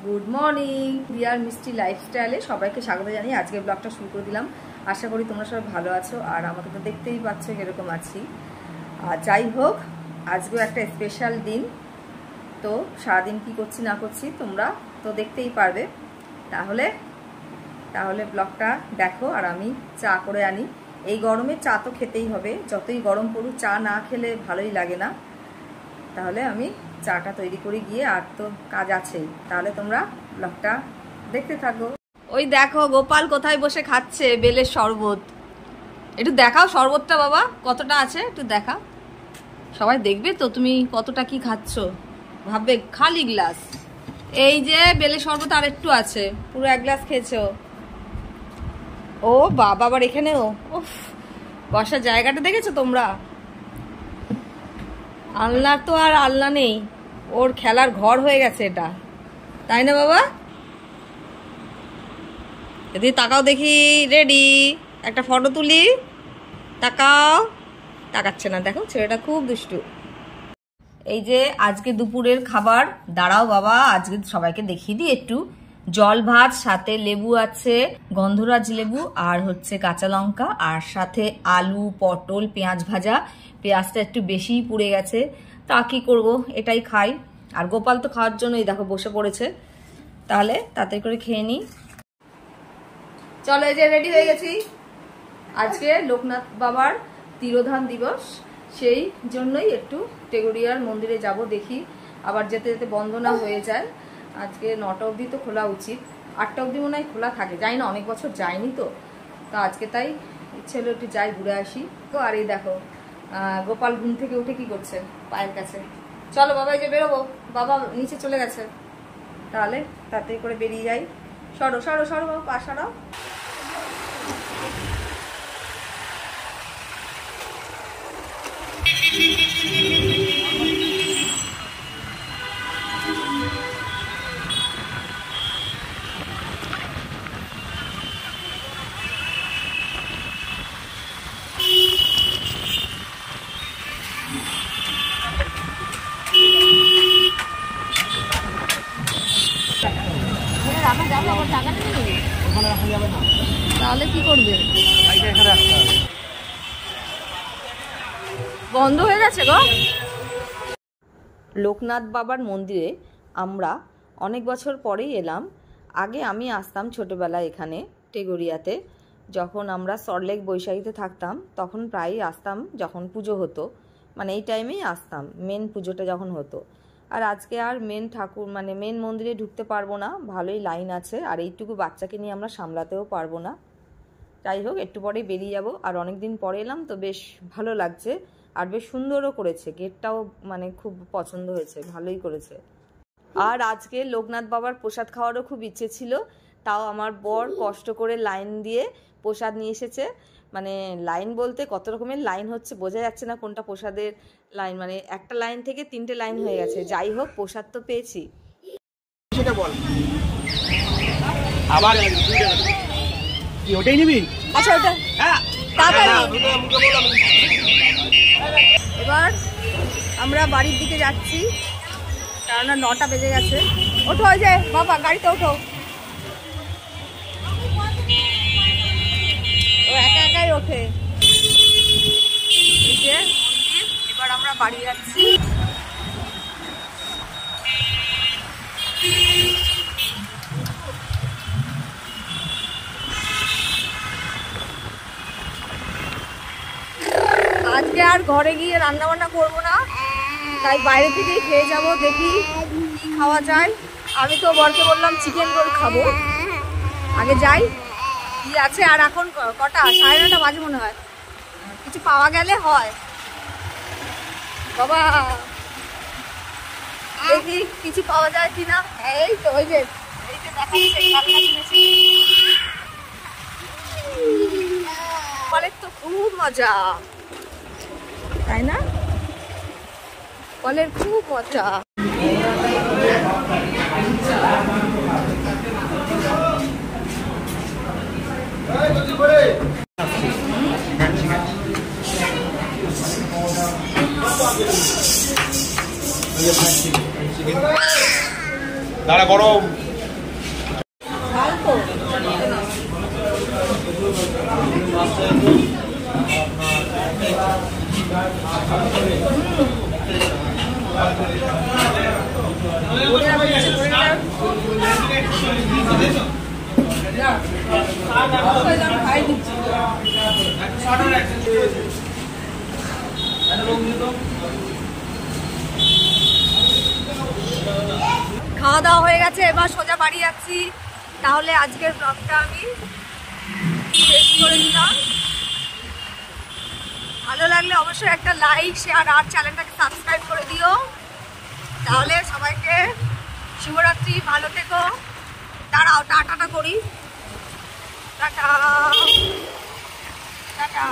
Good morning রিয়ার মিষ্টি লাইফস্টাইলে সবাইকে স্বাগত জানিয়ে আজকে ব্লগটা শুরু করে দিলাম। আশা করি তোমরা সবাই ভালো আছো, আর আমাকে তো দেখতেই পাচ্ছ কিরকম আছি। আর যাই হোক, আজকেও একটা স্পেশাল দিন, তো সারাদিন কি করছি না করছি তোমরা তো দেখতেই পারবে। তাহলে ব্লগটা দেখো, আর আমি চা করে আনি। এই গরমে চা তো খেতেই হবে, যতই গরম পড়ুক চা না খেলে ভালোই লাগে না। তাহলে আমি চাটা তৈরি করে গিয়ে, আর তো কাজ আছেই, তাহলে তোমরা ব্লগটা দেখতে থাকো। ওই দেখো গোপাল কোথায় বসে খাচ্ছে বেলের শরবত। একটু দেখাও শরবতটা বাবা, কতটা আছে একটু দেখাও, সবাই দেখবে তো তুমি কতটা কি খাচ্ছ, ভাববে খালি গ্লাস। এই যে বেলের শরবত আর একটু আছে, পুরো এক গ্লাস খেয়েছো। ও বাবা, আবার এখানেও উফ, বসার জায়গাটা দেখেছো তোমরা? আলনার তো আর আলনা নেই, ওর খেলার ঘর হয়ে গেছে এটা, তাই না বাবা? যদি তাকাও দেখি, রেডি, একটা ফটো তুলি, তাকাও। তাকাচ্ছে না, দেখো ছেলেটা খুব দুষ্টু। এই যে আজকে দুপুরের খাবার, দাঁড়াও বাবা আজকে সবাইকে দেখিয়ে দিই একটু। জল ভাত, সাথে লেবু আছে, গন্ধরাজ লেবু, আর হচ্ছে কাঁচা লঙ্কা, আর সাথে আলু, পটল, পেঁয়াজ ভাজা। পেঁয়াজটা একটু বেশিই পুড়ে গেছে, তা কি করব, এটাই খাই। আর গোপাল তো খাওয়ার জন্য এই দেখো বসে পড়েছে, তাহলে তাড়াতাড়ি করে খেয়ে নিই। চলো, এই যে রেডি হয়ে গেছি। আজকে লোকনাথ বাবার তিরোধান দিবস, সেই জন্যই একটু টেগোরিয়ার মন্দিরে যাব, দেখি আবার যেতে যেতে বন্ধ না হয়ে যায়। আজকে 9টা অবধি তো খোলা উচিত, 8টা অবধি মনে হয় খোলা থাকে, যাই না, অনেক বছর যায়নি তো আজকে তাই ইচ্ছে হলো একটু যাই, ঘুরে আসি। তো আর এই দেখো গোপাল ঘুম থেকে উঠে কি করছে পায়ের কাছে। চলো বাবা, এই যে বেরোবো, বাবা নিচে চলে গেছে, তাহলে তাড়াতাড়ি করে বেরিয়ে যাই। সরো সরো সরো বাবা, পা সরাও। তাহলে কি করবে? বন্ধ হয়ে গেছে গো। লোকনাথ বাবার মন্দিরে আমরা অনেক বছর পরেই এলাম। আগে আমি আসতাম ছোটবেলায় এখানে টেগোরিয়াতে, যখন আমরা সল্টলেক বৈশাখীতে থাকতাম তখন প্রায়ই আসতাম, যখন পুজো হতো, মানে এই টাইমেই আসতাম, মেন পুজোটা যখন হতো। আর আজকে আর মেন ঠাকুর মানে মেন মন্দিরে ঢুকতে পারবো না, ভালোই লাইন আছে, আর এইটুকু বাচ্চাকে নিয়ে আমরা সামলাতেও পারবো না। যাই হোক, একটু পরেই বেরিয়ে যাব। আর অনেক দিন পরে এলাম তো বেশ ভালো লাগছে, আর বেশ সুন্দরও করেছে, গেটটাও মানে খুব পছন্দ হয়েছে, ভালোই করেছে। আর আজকে লোকনাথ বাবার প্রসাদ খাওয়ারও খুব ইচ্ছে ছিল, তাও আমার বর কষ্ট করে লাইন দিয়ে প্রসাদ নিয়ে এসেছে। মানে লাইন বলতে কত রকমের লাইন হচ্ছে বোঝা যাচ্ছে না কোনটা প্রসাদের লাইন, মানে একটা লাইন থেকে 3টে লাইন হয়ে গেছে। যাই হোক, প্রসাদ তো পেয়েছি। সেটা বল আবার কি ওটাই নিবি? আচ্ছা ওটা এবার আমরা বাড়ির দিকে যাচ্ছি, কেননা 9টা বেজে গেছে। ওঠো, ওই যে বাবা গাড়িতে ওঠো। ও একা একাই ওঠে। এই যে মন্দির, এবার আমরা বাড়ি যাচ্ছি। আজকে আর ঘরে গিয়ে রান্না বান্না করবো না, তাই বাইরে থেকেই খেয়ে যাব, দেখি কি খাওয়া যায়। আমি তো বরকে বললাম চিকেন রোল খাবো, আগে যাই কি আছে। আর এখন কটা, 9:30 বাজে মনে হয়, কিছু পাওয়া গেলে হয় বাবা, দেখি কিছু পাওয়া যায় কিনা। এই তো ওই যে কলের তো খুব মজা, তাই না? কলের খুব মজা। দাঁড়া গরম খাওয়া দাওয়া হয়ে গেছে, এবার সোজা বাড়ি যাচ্ছি। তাহলে আজকের ব্লগটা আমি শেষ করে দিলাম। ভালো লাগলে অবশ্যই একটা লাইক, শেয়ার আর চ্যানেলটাকে সাবস্ক্রাইব করে দিও। তাহলে সবাইকে শুভরাত্রি, ভালো থেকো। দাঁড়াও, টাটাটা করি। Tata tata.